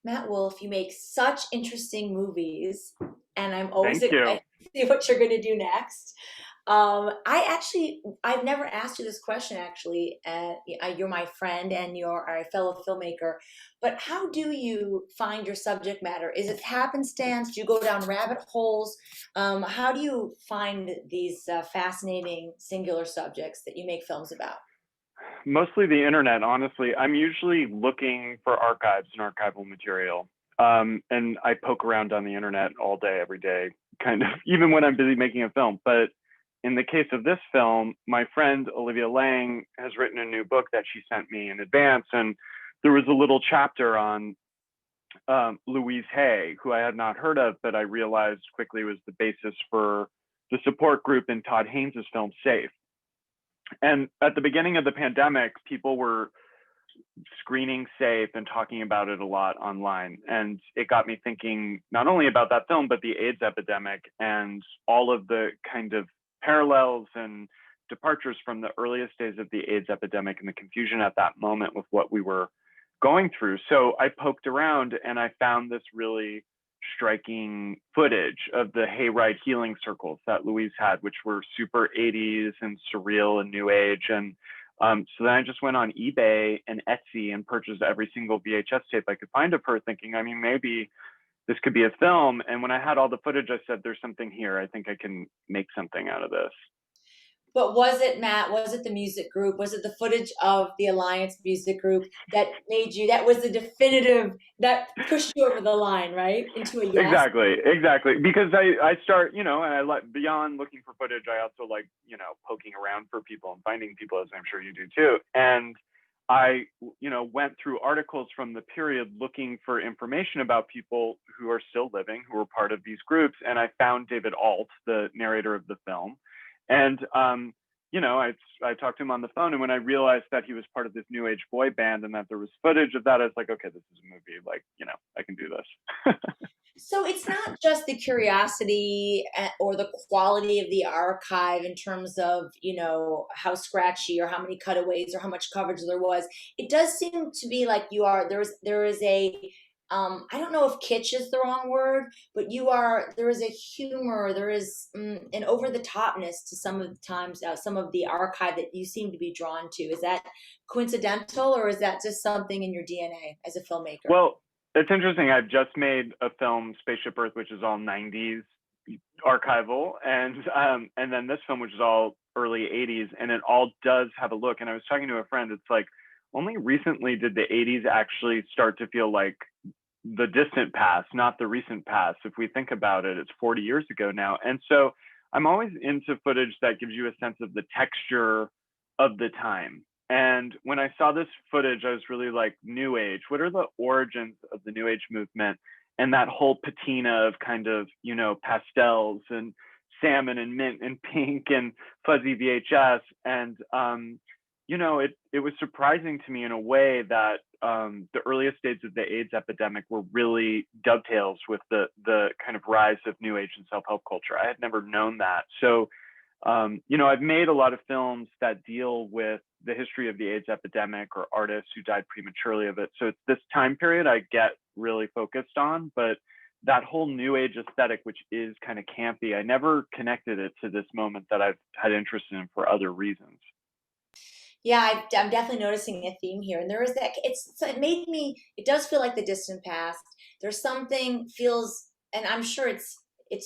Matt Wolf, you make such interesting movies, and I'm always Thank you. excited to see what you're going to do next. I've never asked you this question actually. You're my friend and you're a fellow filmmaker, but how do you find your subject matter? Is it happenstance? Do you go down rabbit holes? How do you find these fascinating singular subjects that you make films about? Mostly the internet, honestly. I'm usually looking for archives and archival material. And I poke around on the internet all day, every day, kind of, even when I'm busy making a film. But in the case of this film, my friend Olivia Lang has written a new book that she sent me in advance. And there was a little chapter on Louise Hay, who I had not heard of, but I realized quickly was the basis for the support group in Todd Haynes' film Safe. And at the beginning of the pandemic, people were screening Safe and talking about it a lot online. And it got me thinking not only about that film, but the AIDS epidemic and all of the kind of parallels and departures from the earliest days of the AIDS epidemic and the confusion at that moment with what we were going through. So I poked around and I found this really striking footage of the Hayride healing circles that Louise had, which were super 80s and surreal and new age. And so then I just went on eBay and Etsy and purchased every single VHS tape I could find of her, thinking, I mean, maybe this could be a film. And when I had all the footage, I said, there's something here. I think I can make something out of this. But was it, Matt, was it the music group? Was it the footage of the Alliance music group that made you, that was the definitive, that pushed you over the line, right? Into a yes? Exactly. Because I start, and I like beyond looking for footage, I also like, poking around for people and finding people, as I'm sure you do too. And I, went through articles from the period looking for information about people who are still living, who were part of these groups. And I found David Alt, the narrator of the film. And I talked to him on the phone, and when I realized that he was part of this new age boy band and that there was footage of that, I was like, okay, this is a movie. Like, I can do this. So it's not just the curiosity or the quality of the archive in terms of, how scratchy or how many cutaways or how much coverage there was. It does seem to be like there is a, I don't know if kitsch is the wrong word, but there is a humor, there is an over the topness to some of the times, some of the archive that you seem to be drawn to. Is that coincidental or is that just something in your DNA as a filmmaker? Well, it's interesting. I've just made a film, Spaceship Earth, which is all 90s archival, and then this film, which is all early 80s, and it all does have a look. And I was talking to a friend. It's like only recently did the 80s actually start to feel like the distant past, not the recent past. If we think about it, it's 40 years ago now. And so I'm always into footage that gives you a sense of the texture of the time. And when I saw this footage, I was really like, New Age. What are the origins of the New Age movement? And that whole patina of kind of, pastels and salmon and mint and pink and fuzzy VHS. And it was surprising to me in a way that the earliest days of the AIDS epidemic were really dovetails with the kind of rise of New Age and self help culture. I had never known that. So, I've made a lot of films that deal with the history of the AIDS epidemic or artists who died prematurely of it. So it's this time period I get really focused on, but that whole New Age aesthetic, which is kind of campy, I never connected it to this moment that I've had interest in for other reasons. Yeah, I'm definitely noticing a theme here, and there is that. So it made me. It does feel like the distant past. There's something feels, and I'm sure it's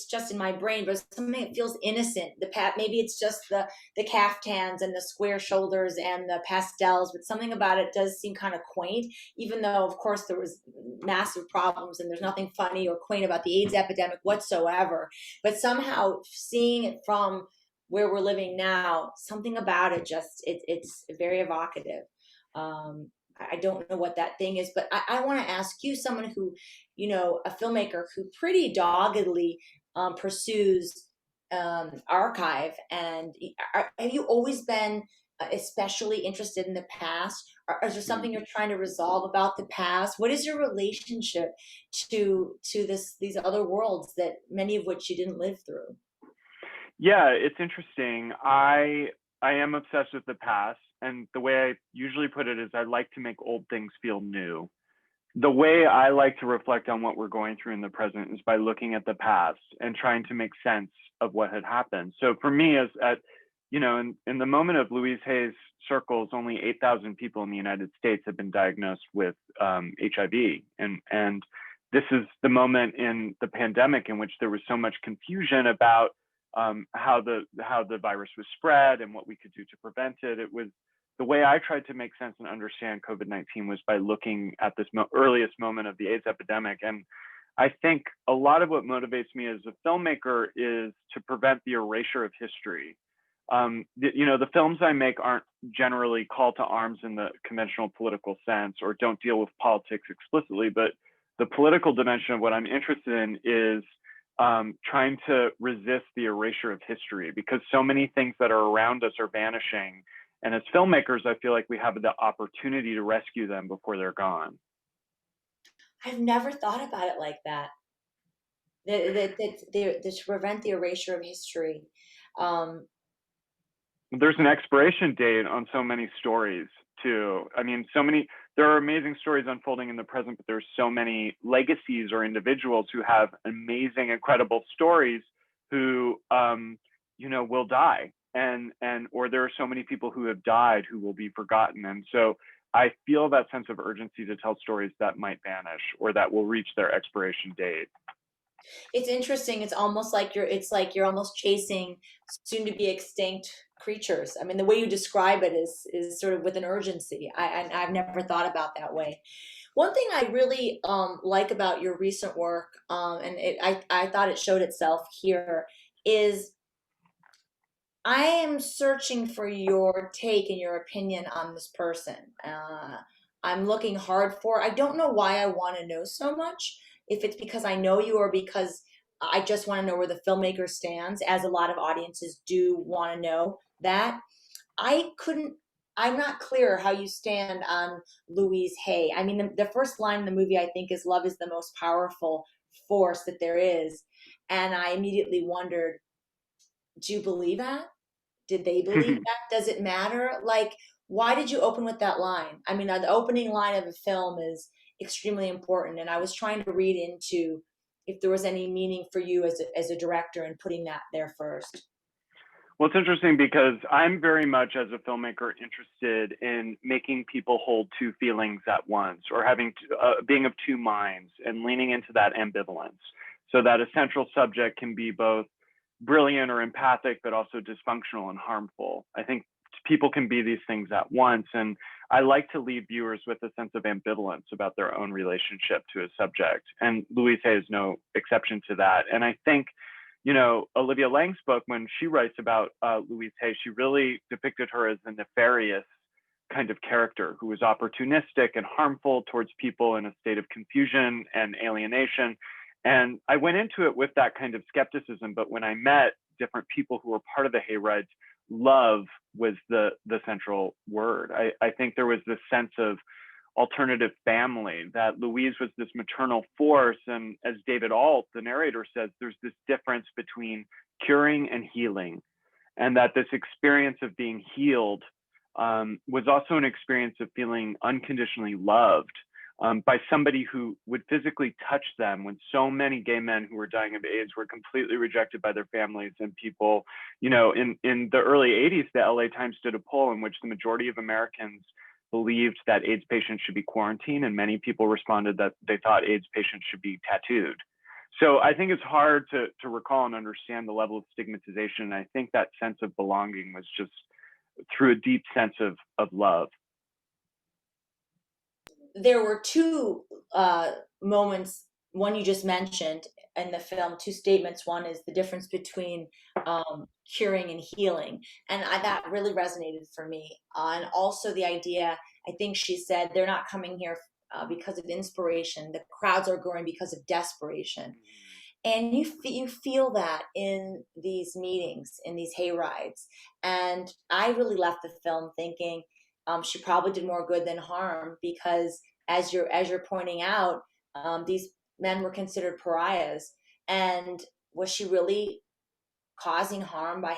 just in my brain, but something that feels innocent. Maybe it's just the caftans and the square shoulders and the pastels, but something about it does seem kind of quaint. Even though, of course, there was massive problems, and there's nothing funny or quaint about the AIDS epidemic whatsoever. But somehow seeing it from where we're living now, something about it it's very evocative. I don't know what that thing is, but I want to ask you, someone who, a filmmaker who pretty doggedly pursues archive, and have you always been especially interested in the past? Or is there something you're trying to resolve about the past? What is your relationship to these other worlds that many of which you didn't live through? Yeah, it's interesting. I am obsessed with the past, and the way I usually put it is I like to make old things feel new. the way I like to reflect on what we're going through in the present is by looking at the past and trying to make sense of what had happened. So for me, as at in the moment of Louise Hay's circles, only 8,000 people in the United States have been diagnosed with HIV, and this is the moment in the pandemic in which there was so much confusion about how the virus was spread and what we could do to prevent it. It was the way I tried to make sense and understand COVID-19 was by looking at this earliest moment of the AIDS epidemic. And I think a lot of what motivates me as a filmmaker is to prevent the erasure of history. The films I make aren't generally call to arms in the conventional political sense or don't deal with politics explicitly, but the political dimension of what I'm interested in is trying to resist the erasure of history, because so many things that are around us are vanishing. And as filmmakers, I feel like we have the opportunity to rescue them before they're gone. I've never thought about it like that. To prevent the erasure of history. Um, There's an expiration date on so many stories too. I mean, there are amazing stories unfolding in the present, but there's so many legacies or individuals who have amazing, incredible stories who, will die. Or there are so many people who have died who will be forgotten. And so I feel that sense of urgency to tell stories that might vanish or that will reach their expiration date. it's interesting. It's like you're almost chasing soon to be extinct creatures. I mean, the way you describe it is sort of with an urgency. I've never thought about that way. One thing I really like about your recent work, and I thought it showed itself here, is I am searching for your take and your opinion on this person. I'm looking hard for. I don't know why I want to know so much. If it's because I know you or because I just want to know where the filmmaker stands, as a lot of audiences do want to know that. I couldn't. I'm not clear how you stand on Louise Hay. I mean, the first line in the movie I think is "Love is the most powerful force that there is," and I immediately wondered, do you believe that? Did they believe that? Does it matter? Like, why did you open with that line? I mean, the opening line of a film is extremely important, and I was trying to read into if there was any meaning for you as a director in putting that there first. Well, it's interesting because I'm very much, as a filmmaker, interested in making people hold two feelings at once, or being of two minds, and leaning into that ambivalence, so that a central subject can be both brilliant or empathic, but also dysfunctional and harmful. I think people can be these things at once, and I like to leave viewers with a sense of ambivalence about their own relationship to a subject. And Louise Hay is no exception to that. And I think Olivia Lang's book, when she writes about Louise Hay, she really depicted her as a nefarious kind of character who was opportunistic and harmful towards people in a state of confusion and alienation. And I went into it with that kind of skepticism, but when I met different people who were part of the Hayrides, love was the central word. I think there was this sense of alternative family, that Louise was this maternal force. And as David Alt, the narrator, says, there's this difference between curing and healing. And that this experience of being healed was also an experience of feeling unconditionally loved by somebody who would physically touch them, when so many gay men who were dying of AIDS were completely rejected by their families and people. In the early 80s, the LA Times did a poll in which the majority of Americans believed that AIDS patients should be quarantined, and many people responded that they thought AIDS patients should be tattooed. So I think it's hard to recall and understand the level of stigmatization. And I think that sense of belonging was just through a deep sense of love. There were two moments, one you just mentioned in the film, two statements. One is the difference between curing and healing, and that really resonated for me. And also the idea, I think she said, they're not coming here because of inspiration. The crowds are growing because of desperation. And you feel that in these meetings, in these hay rides. And I really left the film thinking she probably did more good than harm, because as you're pointing out, these men were considered pariahs. And was she really causing harm by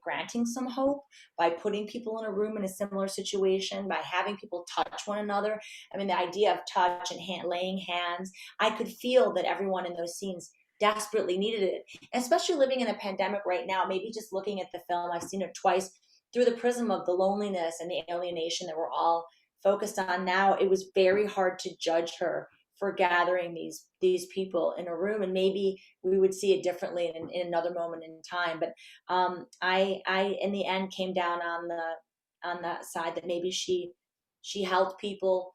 granting some hope, by putting people in a room in a similar situation, by having people touch one another. I mean, the idea of touch and laying hands, I could feel that everyone in those scenes desperately needed it. And especially living in a pandemic right now, maybe just looking at the film, I've seen it twice through the prism of the loneliness and the alienation that we're all focused on now. It was very hard to judge her for gathering these people in a room, and maybe we would see it differently in another moment in time. But I in the end came down on that side that maybe she helped people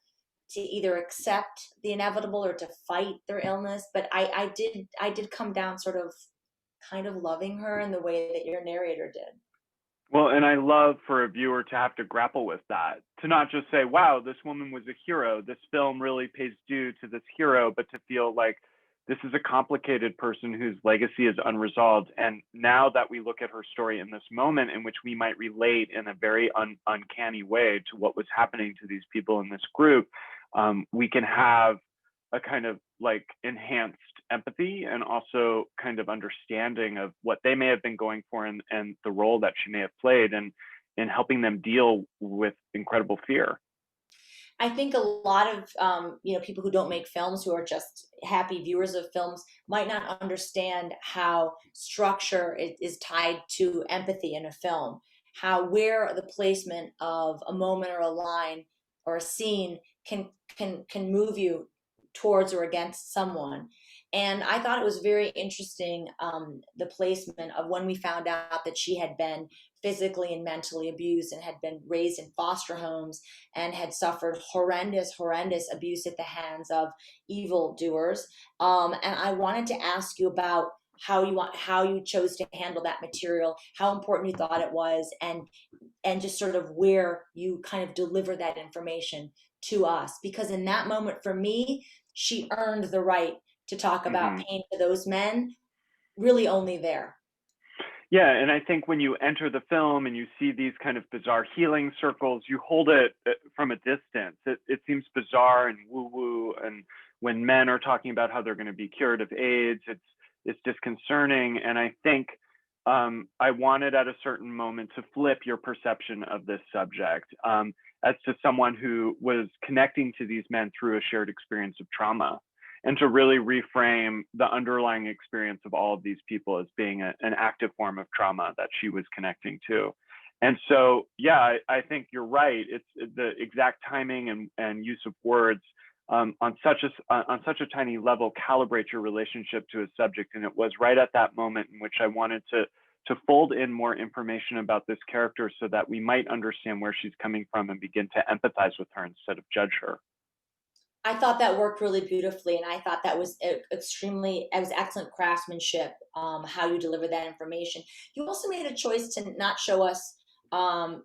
to either accept the inevitable or to fight their illness. But I did come down sort of kind of loving her in the way that your narrator did. Well, and I love for a viewer to have to grapple with that, to not just say, wow, this woman was a hero. This film really pays due to this hero, but to feel like this is a complicated person whose legacy is unresolved. And now that we look at her story in this moment, in which we might relate in a very uncanny way to what was happening to these people in this group, we can have a kind of like enhanced empathy and also kind of understanding of what they may have been going for, and the role that she may have played in helping them deal with incredible fear. I think a lot of people who don't make films, who are just happy viewers of films, might not understand how structure is tied to empathy in a film. How where the placement of a moment or a line or a scene can move you towards or against someone. And I thought it was very interesting, the placement of when we found out that she had been physically and mentally abused and had been raised in foster homes and had suffered horrendous abuse at the hands of evil doers. And I wanted to ask you about how you chose to handle that material, how important you thought it was, and just sort of where you kind of deliver that information to us. Because in that moment, for me, she earned the right to talk about Hmm. pain to those men, really only there. Yeah, and I think when you enter the film and you see these kind of bizarre healing circles, you hold it from a distance. It seems bizarre and woo-woo, and when men are talking about how they're going to be cured of AIDS, it's disconcerting. And I think I wanted at a certain moment to flip your perception of this subject, as to someone who was connecting to these men through a shared experience of trauma, and to really reframe the underlying experience of all of these people as being an active form of trauma that she was connecting to. And so, yeah, I think you're right. It's the exact timing and use of words, on such a tiny level, calibrate your relationship to a subject. And it was right at that moment in which I wanted to fold in more information about this character so that we might understand where she's coming from and begin to empathize with her instead of judge her. I thought that worked really beautifully, and I thought that was it was excellent craftsmanship. How you deliver that information. You also made a choice to not show us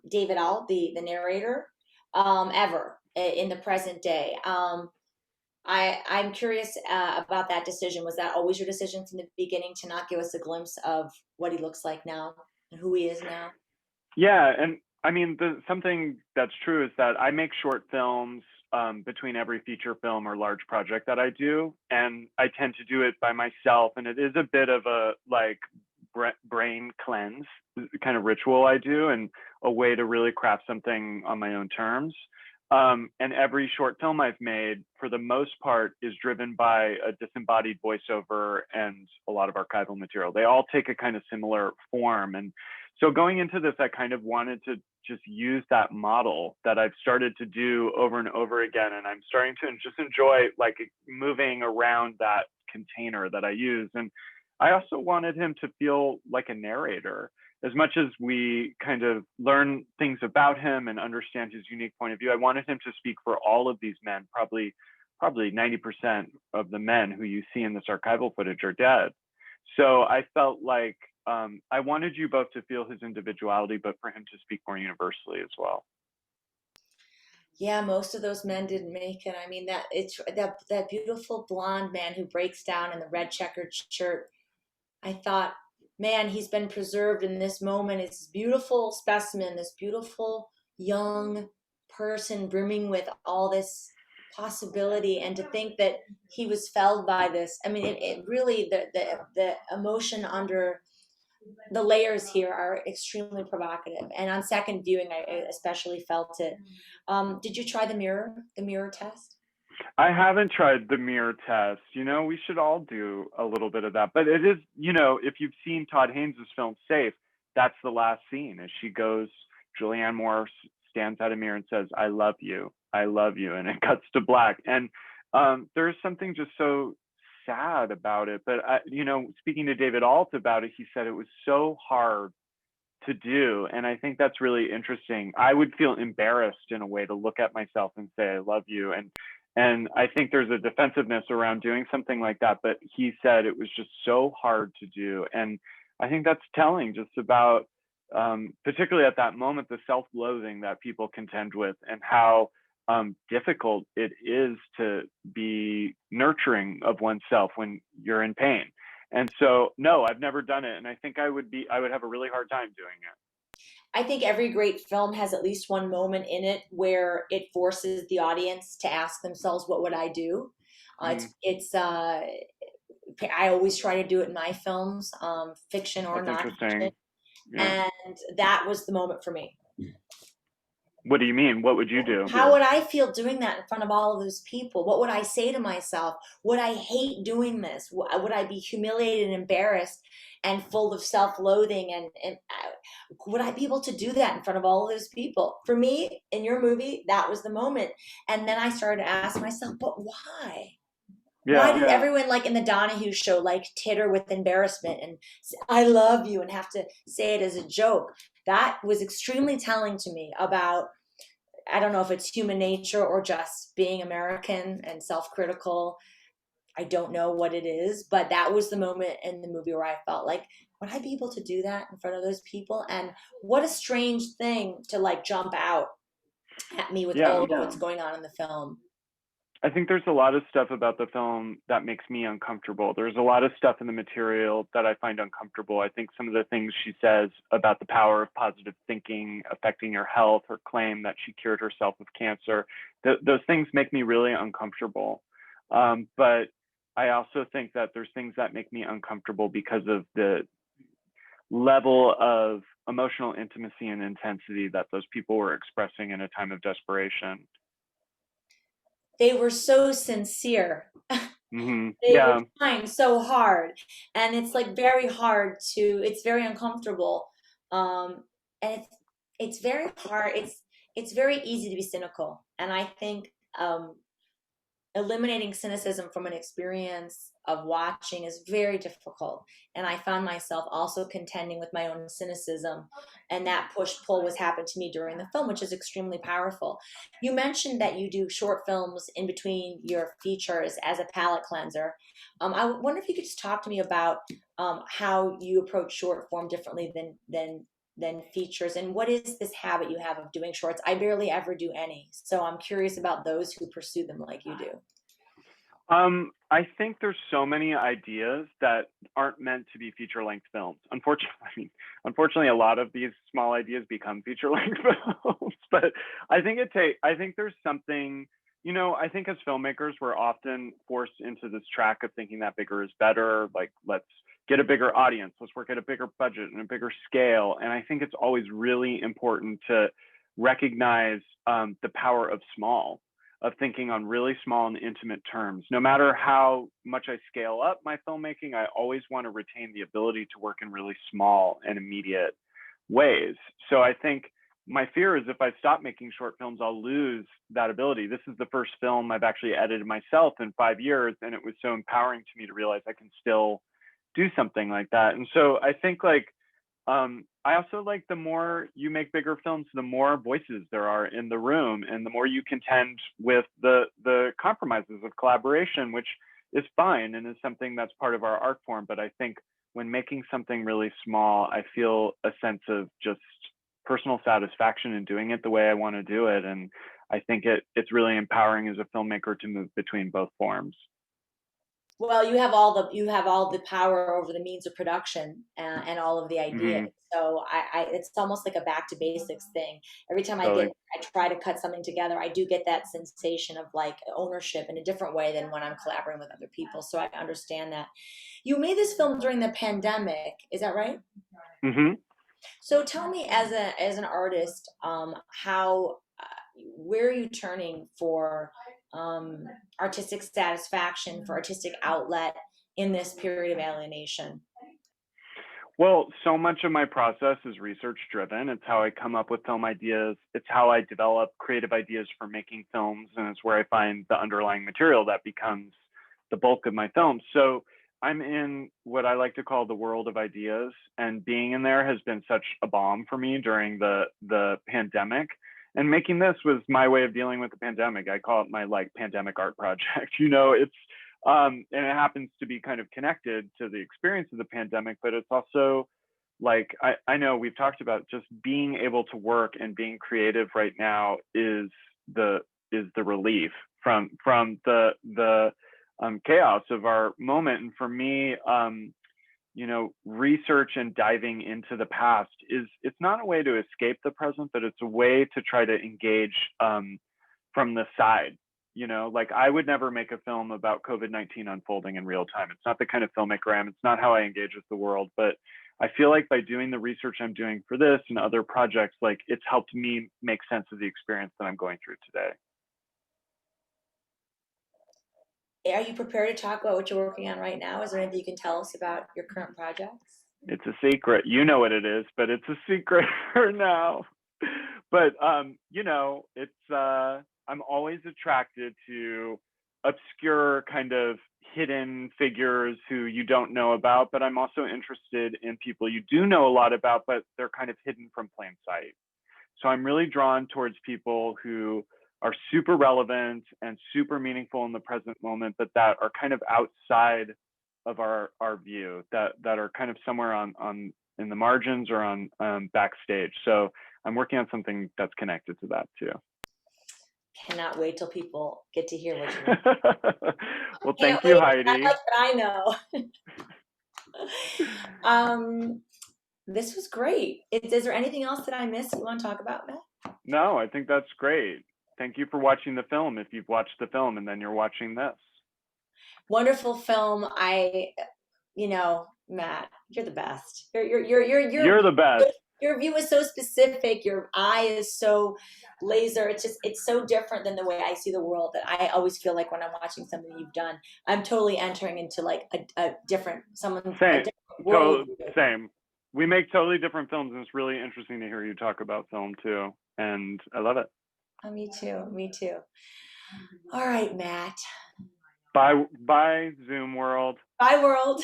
David All, the narrator, ever in the present day. I'm curious about that decision. Was that always your decision from the beginning to not give us a glimpse of what he looks like now and who he is now? Yeah, and I mean, something that's true is that I make short films between every feature film or large project that I do, and I tend to do it by myself, and it is a bit of a like brain cleanse kind of ritual I do, and a way to really craft something on my own terms. And every short film I've made, for the most part, is driven by a disembodied voiceover and a lot of archival material. They all take a kind of similar form. And so going into this, I kind of wanted to just use that model that I've started to do over and over again. And I'm starting to just enjoy like moving around that container that I use. And I also wanted him to feel like a narrator. As much as we kind of learn things about him and understand his unique point of view, I wanted him to speak for all of these men. Probably 90% of the men who you see in this archival footage are dead. So I felt like I wanted you both to feel his individuality, but for him to speak more universally as well. Yeah, most of those men didn't make it. I mean, that beautiful blonde man who breaks down in the red checkered shirt. I thought, man, he's been preserved in this moment. It's this beautiful specimen, this beautiful young person brimming with all this possibility. And to think that he was felled by this. I mean, it really, the emotion under the layers here are extremely provocative. And on second viewing, I especially felt it. Did you try the mirror test? I haven't tried the mirror test. We should all do a little bit of that. But it is, if you've seen Todd Haynes' film Safe, that's the last scene as she goes, Julianne Moore stands at a mirror and says, I love you. And it cuts to black. And there's something just so sad about it. But, speaking to David Alt about it, he said it was so hard to do. And I think that's really interesting. I would feel embarrassed in a way to look at myself and say, I love you. And I think there's a defensiveness around doing something like that. But he said it was just so hard to do. And I think that's telling just about, particularly at that moment, the self-loathing that people contend with and how difficult it is to be nurturing of oneself when you're in pain. And so, no, I've never done it. And I think I would have a really hard time doing it. I think every great film has at least one moment in it where it forces the audience to ask themselves, "What would I do?" Mm, I always try to do it in my films, fiction or that's non-fiction, interesting. Yeah. and that was the moment for me. What do you mean? What would you do? How would I feel doing that in front of all of those people? What would I say to myself? Would I hate doing this? Would I be humiliated and embarrassed and full of self-loathing? And would I be able to do that in front of all of those people? For me, in your movie, that was the moment. And then I started to ask myself, but why? Why Yeah. did everyone like in the Donahue show like titter with embarrassment and say, I love you and have to say it as a joke? That was extremely telling to me about, I don't know if it's human nature or just being American and self-critical. I don't know what it is, but that was the moment in the movie where I felt like, would I be able to do that in front of those people? And what a strange thing to like jump out at me with all Yeah. of what's going on in the film. I think there's a lot of stuff about the film that makes me uncomfortable. There's a lot of stuff in the material that I find uncomfortable. I think some of the things she says about the power of positive thinking affecting your health, her claim that she cured herself of cancer, those things make me really uncomfortable. But I also think that there's things that make me uncomfortable because of the level of emotional intimacy and intensity that those people were expressing in a time of desperation. They were so sincere. They were Yeah. trying so hard, and it's like very hard to, it's very uncomfortable. And it's very hard. It's very easy to be cynical. And I think eliminating cynicism from an experience of watching is very difficult. And I found myself also contending with my own cynicism. And that push pull was happened to me during the film, which is extremely powerful. You mentioned that you do short films in between your features as a palate cleanser. I wonder if you could just talk to me about how you approach short form differently than features, and what is this habit you have of doing shorts? I barely ever do any, so I'm curious about those who pursue them like you do. I think there's so many ideas that aren't meant to be feature-length films. Unfortunately, unfortunately, a lot of these small ideas become feature-length films. But I think there's something, I think as filmmakers, we're often forced into this track of thinking that bigger is better. Like, let's get a bigger audience, let's work at a bigger budget and a bigger scale. And I think it's always really important to recognize the power of small, of thinking on really small and intimate terms. No matter how much I scale up my filmmaking, I always want to retain the ability to work in really small and immediate ways. So I think my fear is if I stop making short films, I'll lose that ability. This is the first film I've actually edited myself in 5 years, and it was so empowering to me to realize I can still do something like that. And so I think I also like the more you make bigger films, the more voices there are in the room, and the more you contend with the compromises of collaboration, which is fine and is something that's part of our art form. But I think when making something really small, I feel a sense of just personal satisfaction in doing it the way I want to do it, and I think it's really empowering as a filmmaker to move between both forms. Well, you have all the power over the means of production and all of the ideas. Hmm. So it's almost like a back to basics thing. Every time Totally. I try to cut something together, I do get that sensation of like ownership in a different way than when I'm collaborating with other people. So I understand that. You made this film during the pandemic, is that right? Hmm. So tell me, as an artist, how where are you turning for artistic satisfaction, for artistic outlet in this period of alienation? Well, so much of my process is research driven. It's how I come up with film ideas. It's how I develop creative ideas for making films. And it's where I find the underlying material that becomes the bulk of my films. So I'm in what I like to call the world of ideas. And being in there has been such a balm for me during the pandemic. And making this was my way of dealing with the pandemic. I call it my like pandemic art project. It's and it happens to be kind of connected to the experience of the pandemic, but it's also like I know we've talked about just being able to work and being creative right now the the relief from the chaos of our moment. And for me, research and diving into the past it's not a way to escape the present, but it's a way to try to engage from the side. Like I would never make a film about COVID-19 unfolding in real time. It's not the kind of filmmaker I am. It's not how I engage with the world. But I feel like by doing the research I'm doing for this and other projects, like it's helped me make sense of the experience that I'm going through today. Are you prepared to talk about what you're working on right now? Is there anything you can tell us about your current projects? It's a secret. You know what it is, but it's a secret for now. But it's I'm always attracted to obscure kind of hidden figures who you don't know about, but I'm also interested in people you do know a lot about, but they're kind of hidden from plain sight. So I'm really drawn towards people who are super relevant and super meaningful in the present moment, but that are kind of outside of our view, that are kind of somewhere on in the margins or on backstage. So I'm working on something that's connected to that too. Cannot wait till people get to hear what you Well, can't thank you, wait. I Heidi. like what I know. Um, this was great. Is there anything else that I missed you want to talk about, Matt? No, I think that's great. Thank you for watching the film. If you've watched the film and then you're watching this, Wonderful film. Matt, you're the best. you're the best. Your view is so specific. Your eye is so laser. It's so different than the way I see the world that I always feel like when I'm watching something you've done, I'm totally entering into like a different a Same, different world. same. We make totally different films, and it's really interesting to hear you talk about film too. And I love it. Oh, me too. Me too. All right, Matt. Bye, bye, Zoom world. Bye, world.